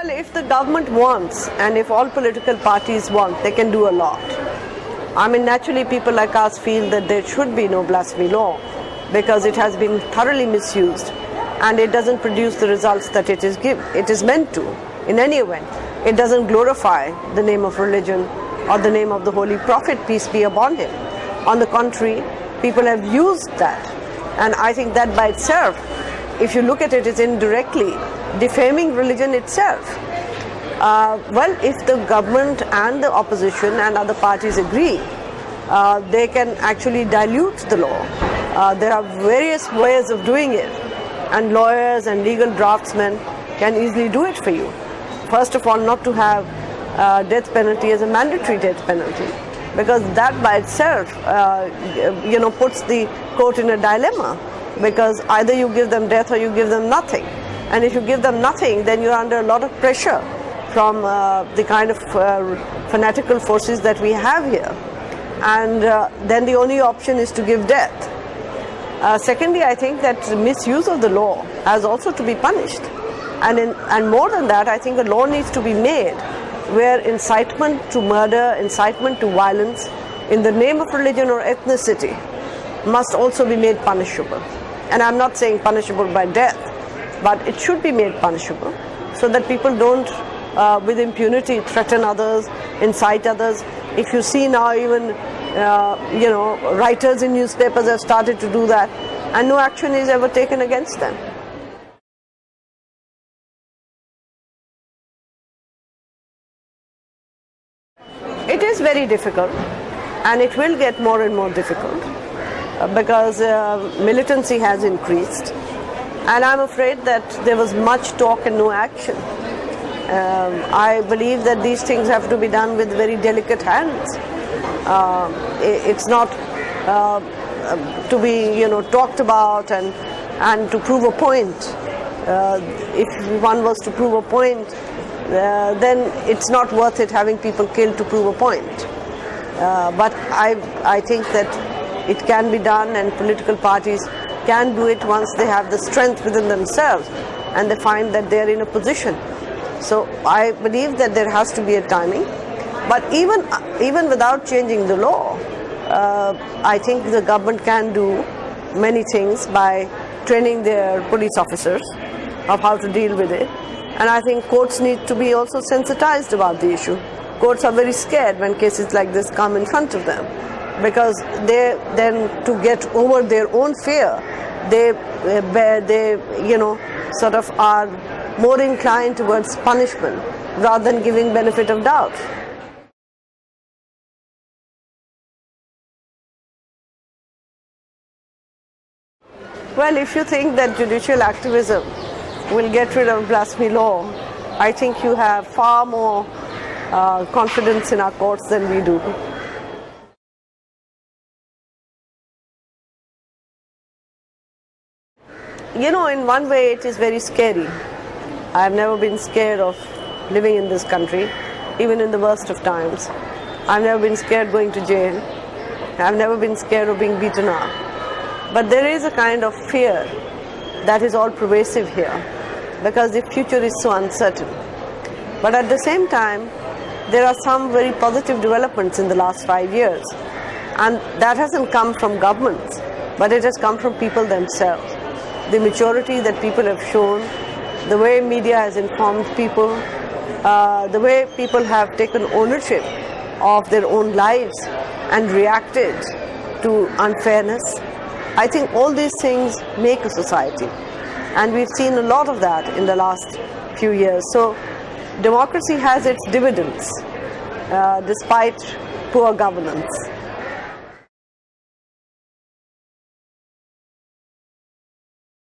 Well, if the government wants and if all political parties want, they can do a lot. I mean, naturally people like us feel that there should be no blasphemy law because it has been thoroughly misused and it doesn't produce the results that it is meant to in any event. It doesn't glorify the name of religion or the name of the Holy Prophet, peace be upon him. On the contrary, people have used that, and I think that by itself, if you look at it, is indirectly defaming religion itself. Well, if the government and the opposition and other parties agree, they can actually dilute the law. There are various ways of doing it, and lawyers and legal draftsmen can easily do it for you. First of all, not to have death penalty as a mandatory death penalty, because that by itself puts the court in a dilemma, because either you give them death or you give them nothing, and if you give them nothing, then you're under a lot of pressure from the kind of fanatical forces that we have here, and then the only option is to give death. Secondly, I think that misuse of the law has also to be punished, and more than that, I think a law needs to be made where incitement to murder, incitement to violence in the name of religion or ethnicity must also be made punishable. And I'm not saying punishable by death, but it should be made punishable so that people don't with impunity threaten others, incite others. If you see now, even writers in newspapers have started to do that, and no action is ever taken against them. It is very difficult, and it will get more and more difficult because militancy has increased, and I'm afraid that there was much talk and no action. I believe that these things have to be done with very delicate hands. It's not to be talked about and to prove a point. If one was to prove a point, then it's not worth it having people killed to prove a point. But I think that it can be done, and political parties can do it once they have the strength within themselves and they find that they are in a position. So I believe that there has to be a timing. But even without changing the law, I think the government can do many things by training their police officers of how to deal with it. And I think courts need to be also sensitized about the issue. Courts are very scared when cases like this come in front of them, because they then, to get over their own fear, they sort of are more inclined towards punishment rather than giving benefit of doubt. Well, if you think that judicial activism will get rid of blasphemy law, I think you have far more confidence in our courts than we do. In one way it is very scary. I have never been scared of living in this country, even in the worst of times. I've never been scared going to jail. I've never been scared of being beaten up. But there is a kind of fear that is all pervasive here, because the future is so uncertain. But at the same time, there are some very positive developments in the last 5 years, and that hasn't come from governments, but it has come from people themselves. The maturity that people have shown, the way media has informed people, the way people have taken ownership of their own lives and reacted to unfairness. I think all these things make a society, and we've seen a lot of that in the last few years. So democracy has its dividends despite poor governance.